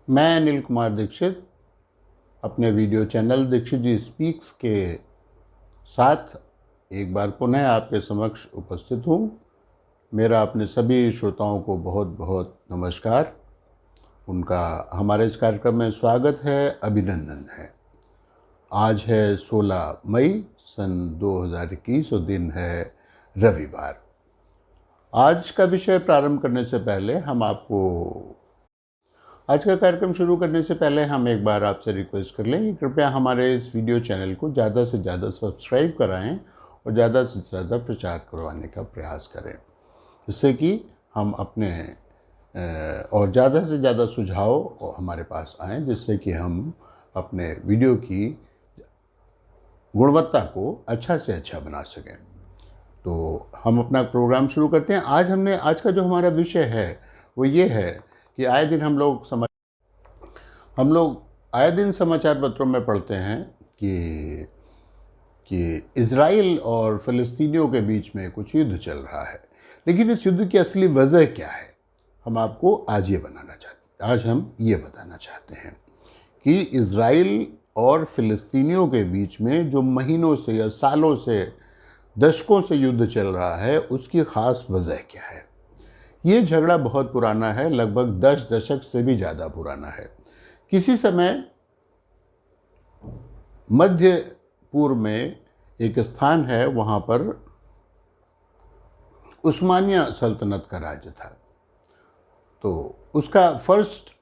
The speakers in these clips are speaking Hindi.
मैं अनिल कुमार दीक्षित अपने वीडियो चैनल दीक्षित जी स्पीक्स के साथ एक बार पुनः आपके समक्ष उपस्थित हूँ। मेरा अपने सभी श्रोताओं को बहुत बहुत नमस्कार। उनका हमारे इस कार्यक्रम में स्वागत है, अभिनंदन है। आज है 16 मई सन 2021 और दिन है रविवार। आज का विषय प्रारंभ करने से पहले आज का कार्यक्रम शुरू करने से पहले हम एक बार आपसे रिक्वेस्ट कर लें कि कृपया हमारे इस वीडियो चैनल को ज़्यादा से ज़्यादा सब्सक्राइब कराएं और ज़्यादा से ज़्यादा प्रचार करवाने का प्रयास करें, जिससे कि हम अपने और ज़्यादा से ज़्यादा सुझाव हमारे पास आएँ, जिससे कि हम अपने वीडियो की गुणवत्ता को अच्छा से अच्छा बना सकें। तो हम अपना प्रोग्राम शुरू करते हैं। आज का जो हमारा विषय है वो ये है कि आए दिन हम लोग आए दिन समाचार पत्रों में पढ़ते हैं कि इज़राइल और फ़लस्तीनियों के बीच में कुछ युद्ध चल रहा है, लेकिन इस युद्ध की असली वजह क्या है, आज हम ये बताना चाहते हैं कि इज़राइल और फ़लस्तीनियों के बीच में जो महीनों से या सालों से, दशकों से युद्ध चल रहा है, उसकी ख़ास वजह क्या है। ये झगड़ा बहुत पुराना है, लगभग 10 दशक से भी ज़्यादा पुराना है। किसी समय मध्य पूर्व में एक स्थान है, वहाँ पर उस्मानिया सल्तनत का राज्य था। तो उसका फर्स्ट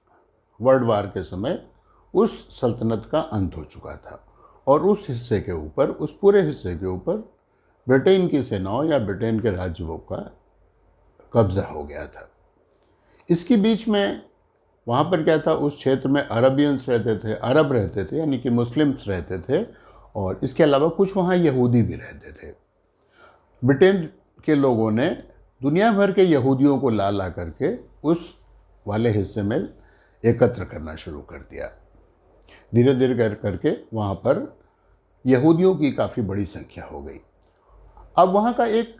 वर्ल्ड वार के समय उस सल्तनत का अंत हो चुका था और उस पूरे हिस्से के ऊपर ब्रिटेन की सेनाओं या ब्रिटेन के राज्यों का कब्जा हो गया था। इसके बीच में वहाँ पर क्या था, उस क्षेत्र में अरब रहते थे, यानी कि मुस्लिम्स रहते थे, और इसके अलावा कुछ वहाँ यहूदी भी रहते थे। ब्रिटेन के लोगों ने दुनिया भर के यहूदियों को ला करके उस वाले हिस्से में एकत्र करना शुरू कर दिया। धीरे धीरे करके वहाँ पर यहूदियों की काफ़ी बड़ी संख्या हो गई। अब वहाँ का एक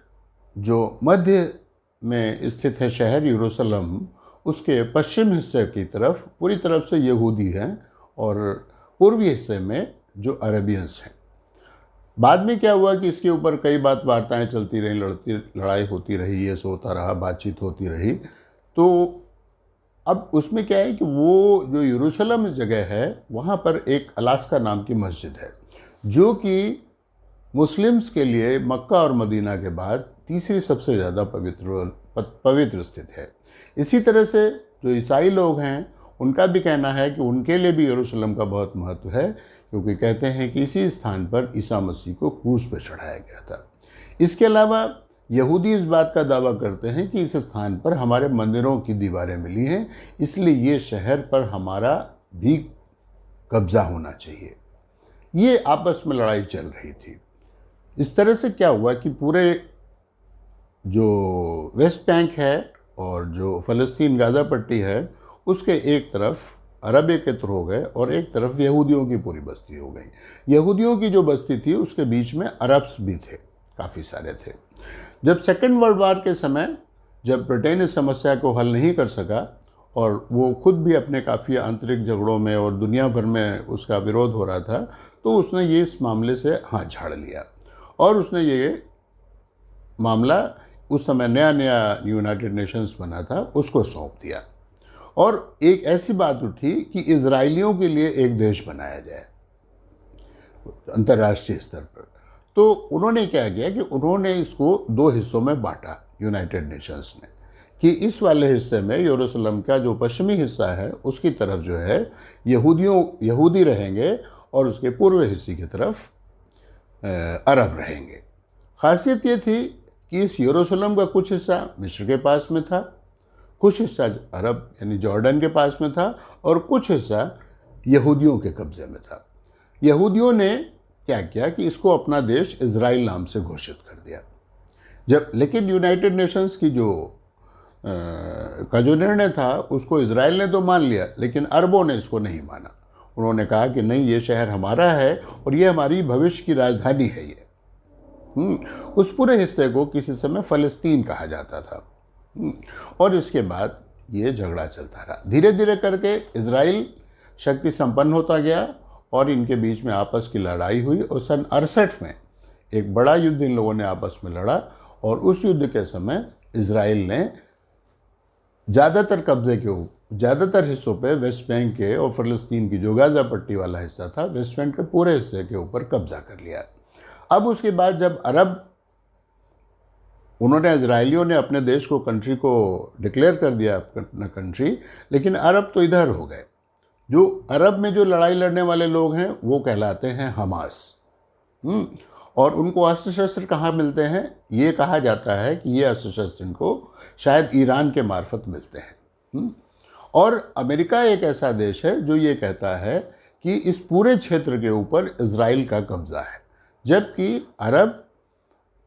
जो मध्य में स्थित है शहर यरूशलेम, उसके पश्चिम हिस्से की तरफ पूरी तरफ से यहूदी हैं और पूर्वी हिस्से में जो अरबियंस हैं। बाद में क्या हुआ कि इसके ऊपर कई वार्ताएं चलती रहीं, लड़ाई होती रही, ये होता रहा, बातचीत होती रही। तो अब उसमें क्या है कि वो जो यरूशलेम जगह है, वहाँ पर एक अलास्का नाम की मस्जिद है, जो कि मुस्लिम्स के लिए मक्का और मदीना के बाद तीसरी सबसे ज़्यादा पवित्र स्थित है। इसी तरह से जो ईसाई लोग हैं, उनका भी कहना है कि उनके लिए भी यरूशलेम का बहुत महत्व है, क्योंकि कहते हैं कि इसी स्थान पर ईसा मसीह को क्रूस पर चढ़ाया गया था। इसके अलावा यहूदी इस बात का दावा करते हैं कि इस स्थान पर हमारे मंदिरों की दीवारें मिली हैं, इसलिए ये शहर पर हमारा भी कब्जा होना चाहिए। ये आपस में लड़ाई चल रही थी। इस तरह से क्या हुआ कि पूरे जो वेस्ट बैंक है और जो फ़लस्तीन गाज़ा पट्टी है, उसके एक तरफ अरब एकत्र हो गए और एक तरफ यहूदियों की पूरी बस्ती हो गई। यहूदियों की जो बस्ती थी उसके बीच में अरब्स भी थे, काफ़ी सारे थे। जब सेकेंड वर्ल्ड वार के समय जब ब्रिटेन इस समस्या को हल नहीं कर सका और वो खुद भी अपने काफ़ी आंतरिक झगड़ों में और दुनिया भर में उसका विरोध हो रहा था, तो उसने ये इस मामले से हाथ झाड़ लिया और उसने ये मामला, उस समय नया यूनाइटेड नेशंस बना था, उसको सौंप दिया। और एक ऐसी बात उठी कि इजरायलियों के लिए एक देश बनाया जाए अंतर्राष्ट्रीय स्तर पर। तो उन्होंने क्या किया कि उन्होंने इसको 2 हिस्सों में बांटा यूनाइटेड नेशंस ने, कि इस वाले हिस्से में यरूशलेम का जो पश्चिमी हिस्सा है उसकी तरफ जो है यहूदी रहेंगे और उसके पूर्व हिस्से की तरफ अरब रहेंगे। खासियत ये थी कि इस यरूशलेम का कुछ हिस्सा मिस्र के पास में था, कुछ हिस्सा अरब यानी जॉर्डन के पास में था और कुछ हिस्सा यहूदियों के कब्जे में था। यहूदियों ने क्या किया कि इसको अपना देश इज़राइल नाम से घोषित कर दिया। लेकिन यूनाइटेड नेशंस की जो निर्णय था उसको इज़राइल ने तो मान लिया, लेकिन अरबों ने इसको नहीं माना। उन्होंने कहा कि नहीं, ये शहर हमारा है और ये हमारी भविष्य की राजधानी है। ये उस पूरे हिस्से को किसी समय फ़लस्तीन कहा जाता था। और इसके बाद ये झगड़ा चलता रहा। धीरे धीरे करके इजराइल शक्ति संपन्न होता गया और इनके बीच में आपस की लड़ाई हुई और सन 68 में एक बड़ा युद्ध इन लोगों ने आपस में लड़ा और उस युद्ध के समय इजराइल ने ज़्यादातर हिस्सों पे वेस्ट बैंक के और फ़लस्तीन की जो गाज़ा पट्टी वाला हिस्सा था, वेस्ट बैंक के पूरे हिस्से के ऊपर कब्जा कर लिया। अब उसके बाद जब इजराइलियों ने अपने देश को, कंट्री को डिक्लेयर कर दिया अपना कंट्री, लेकिन अरब तो इधर हो गए। जो अरब में जो लड़ाई लड़ने वाले लोग हैं वो कहलाते हैं हमास। और उनको अस्त्र शस्त्र कहाँ मिलते हैं? ये कहा जाता है कि ये अस्त्र शस्त्र इनको शायद ईरान के मार्फत मिलते हैं। और अमेरिका एक ऐसा देश है जो ये कहता है कि इस पूरे क्षेत्र के ऊपर इजराइल का कब्जा है, जबकि अरब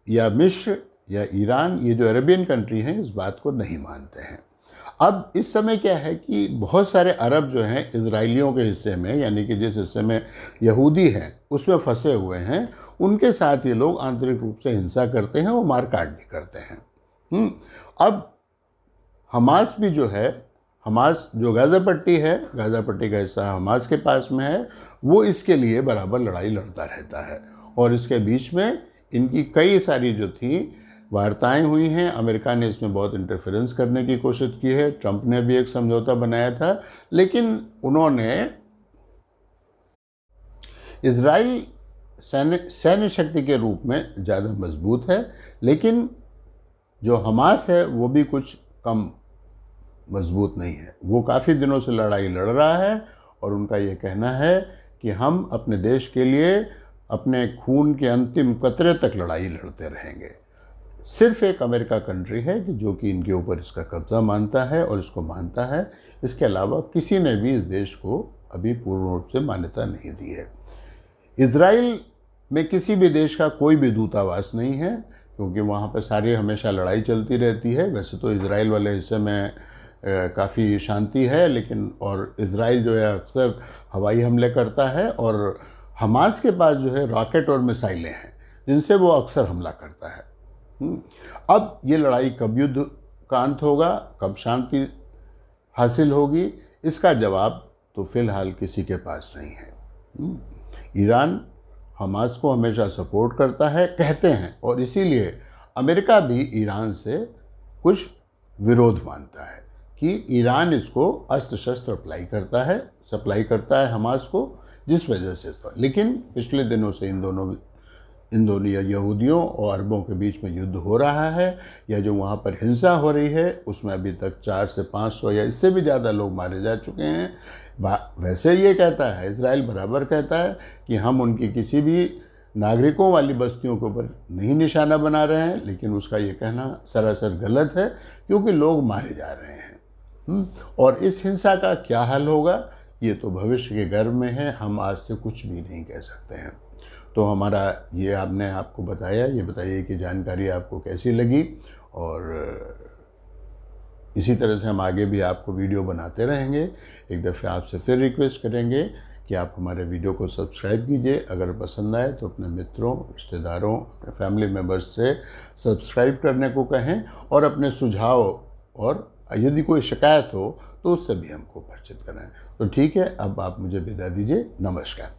या मिस्र या ईरान, ये जो अरेबियन कंट्री हैं, इस बात को नहीं मानते हैं। अब इस समय क्या है कि बहुत सारे अरब जो हैं इजराइलियों के हिस्से में, यानी कि जिस हिस्से में यहूदी हैं उसमें फंसे हुए हैं, उनके साथ ये लोग आंतरिक रूप से हिंसा करते हैं और मारकाट भी करते हैं। अब हमास भी जो है, हमास जो गाज़ा पट्टी है, गाज़ा पट्टी का हिस्सा हमास के पास में है, वो इसके लिए बराबर लड़ाई लड़ता रहता है। और इसके बीच में इनकी कई सारी जो थी वार्ताएं हुई हैं। अमेरिका ने इसमें बहुत इंटरफेरेंस करने की कोशिश की है। ट्रंप ने भी एक समझौता बनाया था, लेकिन उन्होंने इजराइल सैन्य शक्ति के रूप में ज़्यादा मजबूत है, लेकिन जो हमास है वो भी कुछ कम मजबूत नहीं है। वो काफ़ी दिनों से लड़ाई लड़ रहा है और उनका ये कहना है कि हम अपने देश के लिए अपने खून के अंतिम कतरे तक लड़ाई लड़ते रहेंगे। सिर्फ एक अमेरिका कंट्री है कि जो कि इनके ऊपर इसका कब्ज़ा मानता है और इसको मानता है। इसके अलावा किसी ने भी इस देश को अभी पूर्ण रूप से मान्यता नहीं दी है। इजराइल में किसी भी देश का कोई भी दूतावास नहीं है, क्योंकि वहाँ पर सारी हमेशा लड़ाई चलती रहती है। वैसे तो इजराइल वाले हिस्से में काफ़ी शांति है, लेकिन और इजराइल जो है अक्सर हवाई हमले करता है और हमास के पास जो है रॉकेट और मिसाइलें हैं जिनसे वो अक्सर हमला करता है। अब ये लड़ाई कब युद्ध का अंत होगा, कब शांति हासिल होगी, इसका जवाब तो फिलहाल किसी के पास नहीं है। ईरान हमास को हमेशा सपोर्ट करता है कहते हैं, और इसीलिए अमेरिका भी ईरान से कुछ विरोध मानता है कि ईरान इसको अस्त्र शस्त्र सप्लाई करता है हमास को, जिस वजह से तो। लेकिन पिछले दिनों से इन दोनों यहूदियों और अरबों के बीच में युद्ध हो रहा है, या जो वहाँ पर हिंसा हो रही है उसमें अभी तक 400 से 500 या इससे भी ज़्यादा लोग मारे जा चुके हैं। वैसे ये कहता है, इजराइल बराबर कहता है कि हम उनकी किसी भी नागरिकों वाली बस्तियों के ऊपर नहीं निशाना बना रहे हैं, लेकिन उसका ये कहना सरासर गलत है, क्योंकि लोग मारे जा रहे हैं। और इस हिंसा का क्या हल होगा ये तो भविष्य के गर्भ में है, हम आज से कुछ भी नहीं कह सकते हैं। तो हमारा ये आपने आपको बताया, ये बताइए कि जानकारी आपको कैसी लगी, और इसी तरह से हम आगे भी आपको वीडियो बनाते रहेंगे। एक दफ़े आपसे फिर रिक्वेस्ट करेंगे कि आप हमारे वीडियो को सब्सक्राइब कीजिए। अगर पसंद आए तो अपने मित्रों, रिश्तेदारों, अपने फैमिली मेम्बर्स से सब्सक्राइब करने को कहें, और अपने सुझाव और यदि कोई शिकायत हो तो उससे भी हमको परिचित कराएं। तो ठीक है, अब आप मुझे विदा दीजिए। नमस्कार।